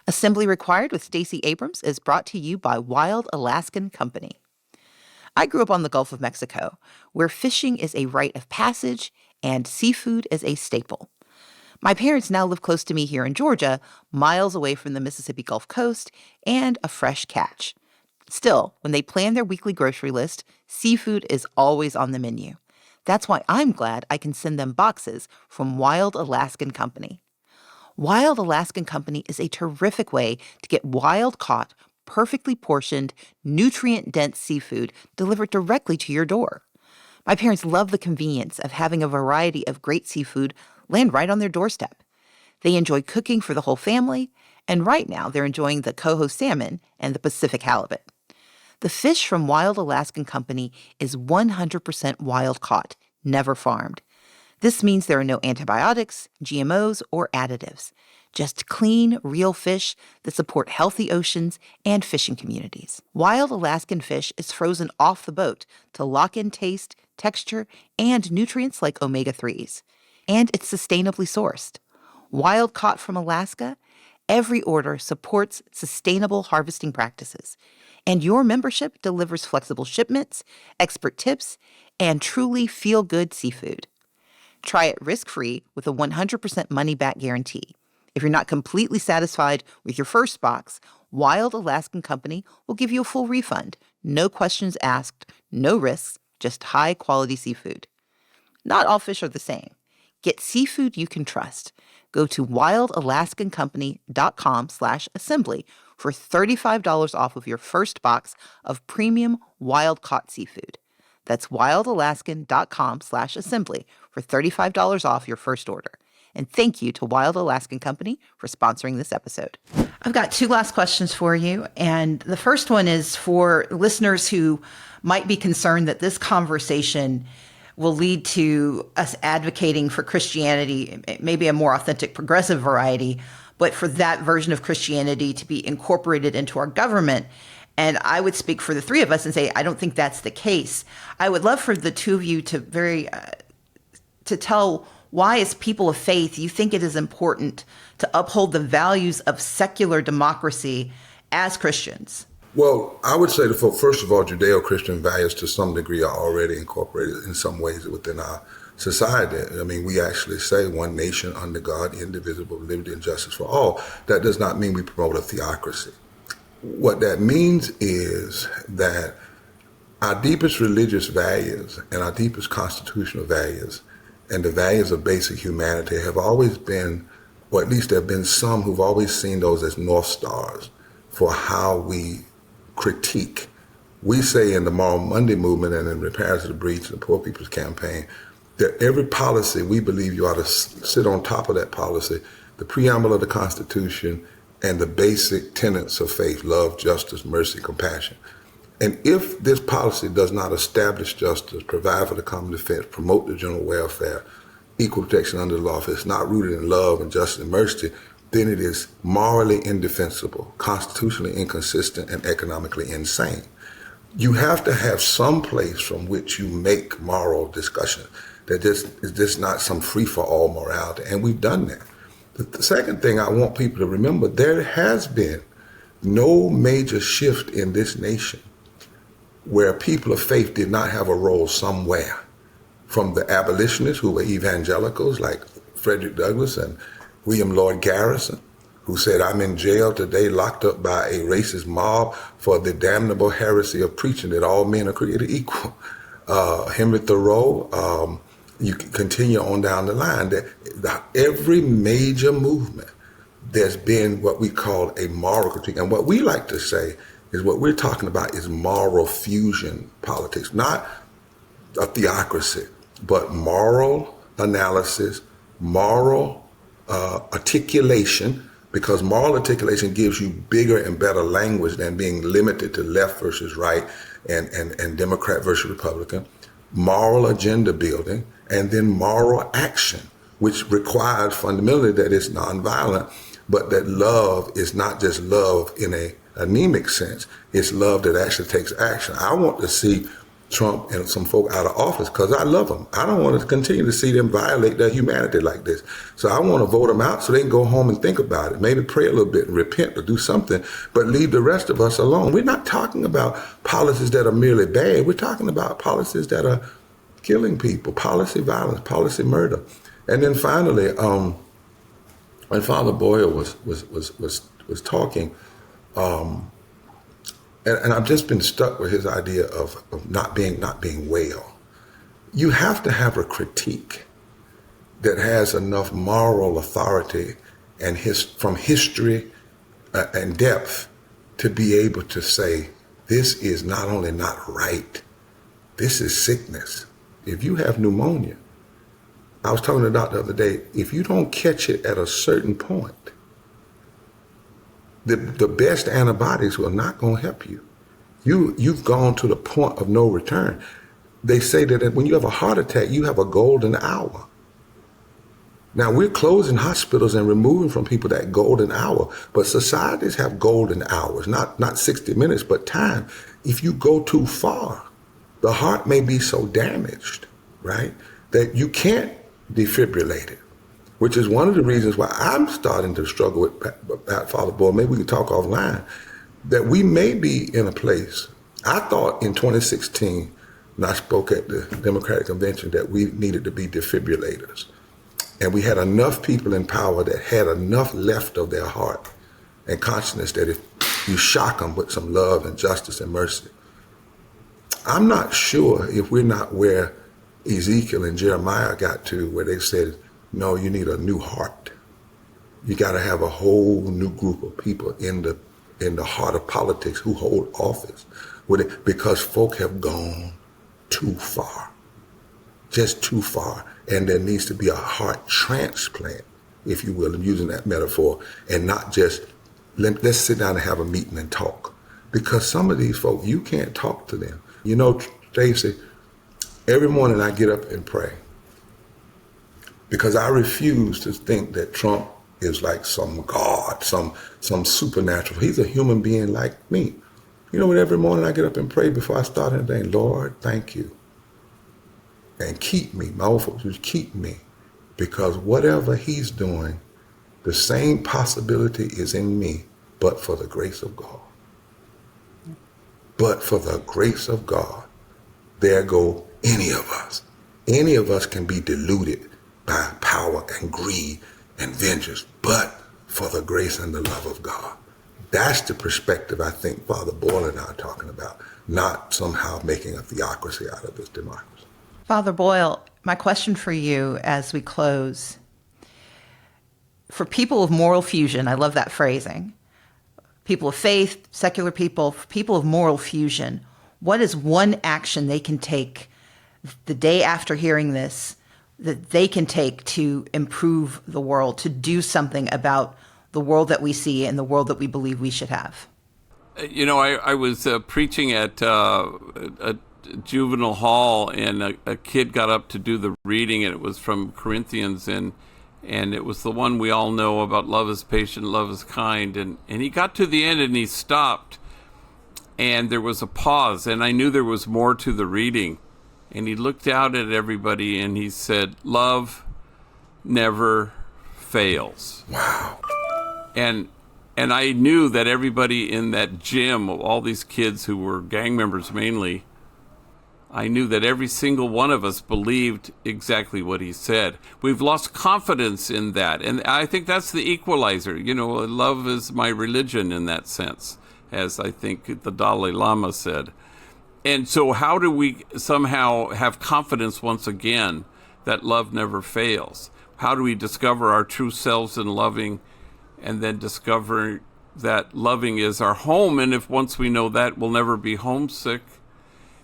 Assembly Required with Stacey Abrams is brought to you by Wild Alaskan Company. I grew up on the Gulf of Mexico, where fishing is a rite of passage and seafood is a staple. My parents now live close to me here in Georgia, miles away from the Mississippi Gulf Coast and a fresh catch. Still, when they plan their weekly grocery list, seafood is always on the menu. That's why I'm glad I can send them boxes from Wild Alaskan Company. Wild Alaskan Company is a terrific way to get wild-caught, perfectly portioned, nutrient-dense seafood delivered directly to your door. My parents love the convenience of having a variety of great seafood land right on their doorstep. They enjoy cooking for the whole family, and right now they're enjoying the coho salmon and the Pacific halibut. The fish from Wild Alaskan Company is 100% wild-caught, never farmed. This means there are no antibiotics, GMOs, or additives. Just clean, real fish that support healthy oceans and fishing communities. Wild Alaskan fish is frozen off the boat to lock in taste, texture, and nutrients like omega-3s. And it's sustainably sourced. Wild caught from Alaska, every order supports sustainable harvesting practices. And your membership delivers flexible shipments, expert tips, and truly feel-good seafood. Try it risk-free with a 100% money-back guarantee. If you're not completely satisfied with your first box, Wild Alaskan Company will give you a full refund. No questions asked, no risks, just high-quality seafood. Not all fish are the same. Get seafood you can trust. Go to wildalaskancompany.com/assembly for $35 off of your first box of premium wild-caught seafood. That's wildalaskan.com/assembly for $35 off your first order. And thank you to Wild Alaskan Company for sponsoring this episode. I've got two last questions for you. And the first one is for listeners who might be concerned that this conversation will lead to us advocating for Christianity, maybe a more authentic progressive variety, but for that version of Christianity to be incorporated into our government. And I would speak for the three of us and say, I don't think that's the case. I would love for the two of you to tell why, as people of faith, you think it is important to uphold the values of secular democracy as Christians. Well, I would say that, first of all, Judeo-Christian values to some degree are already incorporated in some ways within our society. I mean, we actually say one nation under God, indivisible, liberty and justice for all. That does not mean we promote a theocracy. What that means is that our deepest religious values and our deepest constitutional values and the values of basic humanity have always been, or at least there have been some who've always seen those as North Stars for how we critique. We say in the Moral Monday movement and in Repairs to the Breach and the Poor People's Campaign that every policy, we believe you ought to sit on top of that policy, the preamble of the Constitution and the basic tenets of faith, love, justice, mercy, compassion. And if this policy does not establish justice, provide for the common defense, promote the general welfare, equal protection under the law, if it's not rooted in love and justice and mercy, then it is morally indefensible, constitutionally inconsistent, and economically insane. You have to have some place from which you make moral discussion. That this is just not some free-for-all morality, and we've done that. The second thing I want people to remember, there has been no major shift in this nation where people of faith did not have a role somewhere. From the abolitionists who were evangelicals like Frederick Douglass and William Lloyd Garrison, who said, I'm in jail today locked up by a racist mob for the heresy of preaching that all men are created equal. Henry Thoreau, you can continue on down the line, that every major movement, there's been what we call a moral critique. And what we like to say is what we're talking about is moral fusion politics, not a theocracy, but moral analysis, moral articulation, because moral articulation gives you bigger and better language than being limited to left versus right and Democrat versus Republican, moral agenda building, and then moral action, which requires fundamentally that it's nonviolent, but that love is not just love in a anemic sense, it's love that actually takes action. I want to see Trump and some folk out of office because I love them. I don't want to continue to see them violate their humanity like this. So I want to vote them out so they can go home and think about it, maybe pray a little bit and repent or do something, but leave the rest of us alone. We're not talking about policies that are merely bad. We're talking about policies that are killing people, policy violence, policy murder. And then finally, when Father Boyle was talking, and I've just been stuck with his idea of not being well. You have to have a critique that has enough moral authority and from history and depth to be able to say, this is not only not right, this is sickness. If you have pneumonia, I was talking to the doctor the other day, if you don't catch it at a certain point, the best antibiotics will not going to help you. You've gone to the point of no return. They say that when you have a heart attack, you have a golden hour. Now, we're closing hospitals and removing from people that golden hour, but societies have golden hours, not 60 minutes, but time. If you go too far, the heart may be so damaged, right, that you can't defibrillate it, which is one of the reasons why I'm starting to struggle with Father Boyle. Maybe we can talk offline, that we may be in a place. I thought in 2016, when I spoke at the Democratic Convention, that we needed to be defibrillators. And we had enough people in power that had enough left of their heart and consciousness that if you shock them with some love and justice and mercy, I'm not sure if we're not where Ezekiel and Jeremiah got to, where they said, no, you need a new heart. You got to have a whole new group of people in the heart of politics who hold office with it, because folk have gone too far, just too far. And there needs to be a heart transplant, if you will, I'm using that metaphor, and not just, let's sit down and have a meeting and talk. Because some of these folk, you can't talk to them. You know, Stacey, every morning I get up and pray, because I refuse to think that Trump is like some God, some supernatural. He's a human being like me. You know what, every morning I get up and pray before I start anything, Lord, thank you. And keep me, my old folks just keep me, because whatever he's doing, the same possibility is in me, but for the grace of God. But for the grace of God, there go any of us. any of us can be deluded by power and greed and vengeance, but for the grace and the love of God. That's the perspective I think Father Boyle and I are talking about, not somehow making a theocracy out of this democracy. Father Boyle, my question for you as we close, for people of moral fusion, I love that phrasing, people of faith, secular people, people of moral fusion, what is one action they can take the day after hearing this that they can take to improve the world, to do something about the world that we see and the world that we believe we should have? You know, I was preaching at a juvenile hall, and a kid got up to do the reading, and it was from Corinthians, and it was the one we all know about love is patient, love is kind, and he got to the end and he stopped, and there was a pause, and I knew there was more to the reading, and he looked out at everybody and he said, "Love never fails." Wow. And I knew that everybody in that gym, all these kids who were gang members mainly, I knew that every single one of us believed exactly what he said. We've lost confidence in that. And I think that's the equalizer. You know, love is my religion in that sense, as I think the Dalai Lama said. And so how do we somehow have confidence once again that love never fails? How do we discover our true selves in loving, and then discover that loving is our home? And if once we know that, we'll never be homesick.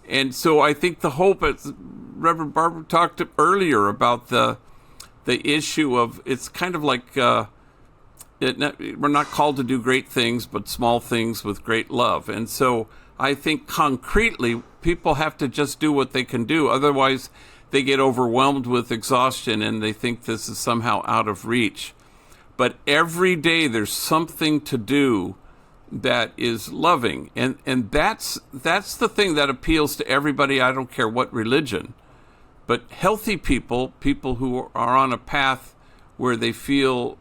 And so I think the hope, as Reverend Barber talked earlier about the issue of, it's kind of like we're not called to do great things, but small things with great love. And so I think concretely, people have to just do what they can do. Otherwise, they get overwhelmed with exhaustion and they think this is somehow out of reach. But every day there's something to do that is loving. And that's the thing that appeals to everybody. I don't care what religion. But healthy people who are on a path where they feel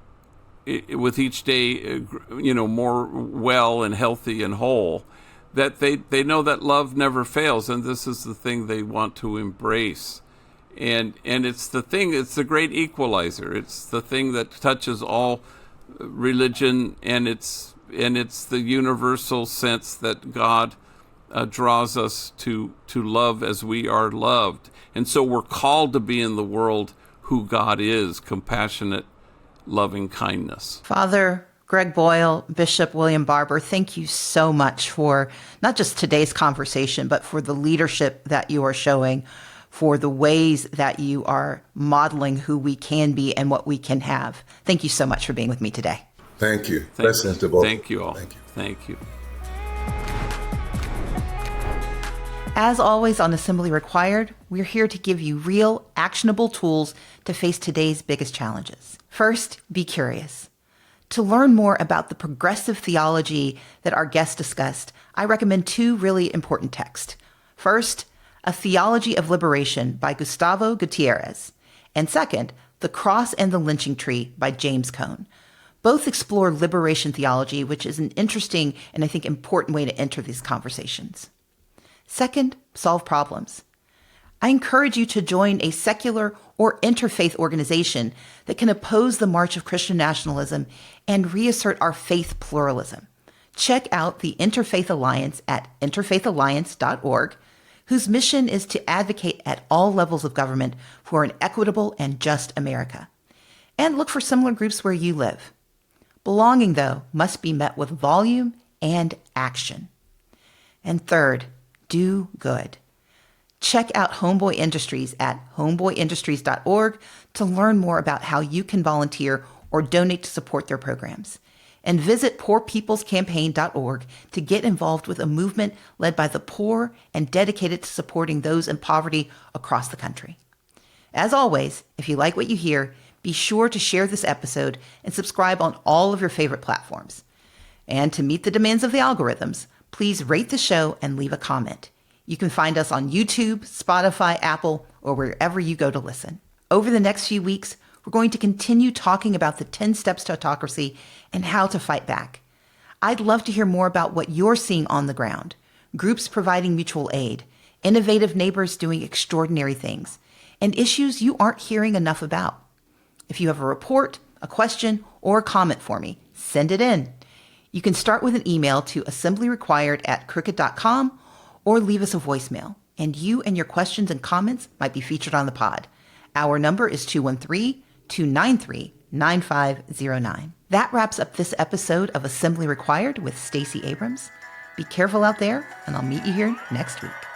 with each day, more well and healthy and whole, that they know that love never fails, and this is the thing they want to embrace. And it's the great equalizer. It's the thing that touches all religion, and it's the universal sense that God draws us to love as we are loved. And so we're called to be in the world who God is, compassionate, loving kindness. Father Greg Boyle, Bishop William Barber, thank you so much for not just today's conversation, but for the leadership that you are showing, for the ways that you are modeling who we can be and what we can have. Thank you so much for being with me today. Thank you. Blessings to both. Thank you all. Thank you. Thank you. As always on Assembly Required, we're here to give you real, actionable tools to face today's biggest challenges. First, be curious. To learn more about the progressive theology that our guest discussed, I recommend two really important texts. First, A Theology of Liberation by Gustavo Gutierrez, and second, The Cross and the Lynching Tree by James Cone. Both explore liberation theology, which is an interesting and I think important way to enter these conversations. Second, solve problems. I encourage you to join a secular or interfaith organization that can oppose the march of Christian nationalism and reassert our faith pluralism. Check out the Interfaith Alliance at interfaithalliance.org, whose mission is to advocate at all levels of government for an equitable and just America. And look for similar groups where you live. Belonging, though, must be met with volume and action. And third, do good. Check out Homeboy Industries at homeboyindustries.org to learn more about how you can volunteer or donate to support their programs. And visit poorpeoplescampaign.org to get involved with a movement led by the poor and dedicated to supporting those in poverty across the country. As always, if you like what you hear, be sure to share this episode and subscribe on all of your favorite platforms. And to meet the demands of the algorithms, please rate the show and leave a comment. You can find us on YouTube, Spotify, Apple, or wherever you go to listen. Over the next few weeks, we're going to continue talking about the 10 steps to autocracy and how to fight back. I'd love to hear more about what you're seeing on the ground, groups providing mutual aid, innovative neighbors doing extraordinary things, and issues you aren't hearing enough about. If you have a report, a question, or a comment for me, send it in. You can start with an email to assemblyrequired@crooked.com or leave us a voicemail, and you and your questions and comments might be featured on the pod. Our number is 213-293-9509. That wraps up this episode of Assembly Required with Stacey Abrams. Be careful out there, and I'll meet you here next week.